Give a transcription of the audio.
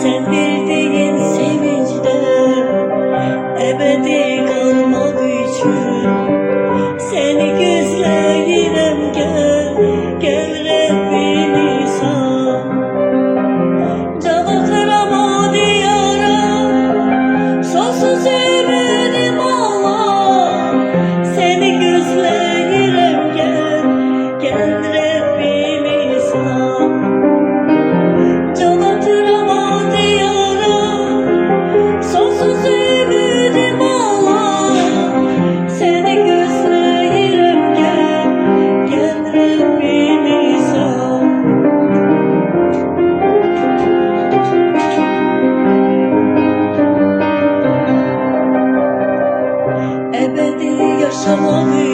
Sen bildiğin sevinçte ebedi kalmak için seni gözlerim, gel, gel Rabbim İsa. Can atıram diyara, sonsuz ümidim Allah. Seni gözlerim, gel, gel Rabbim İsa. Can atıram diyara, sonsuz ümidim Allah. Seni gözlerim, gel, gel Rabbim İsa. Ebedi yaşamak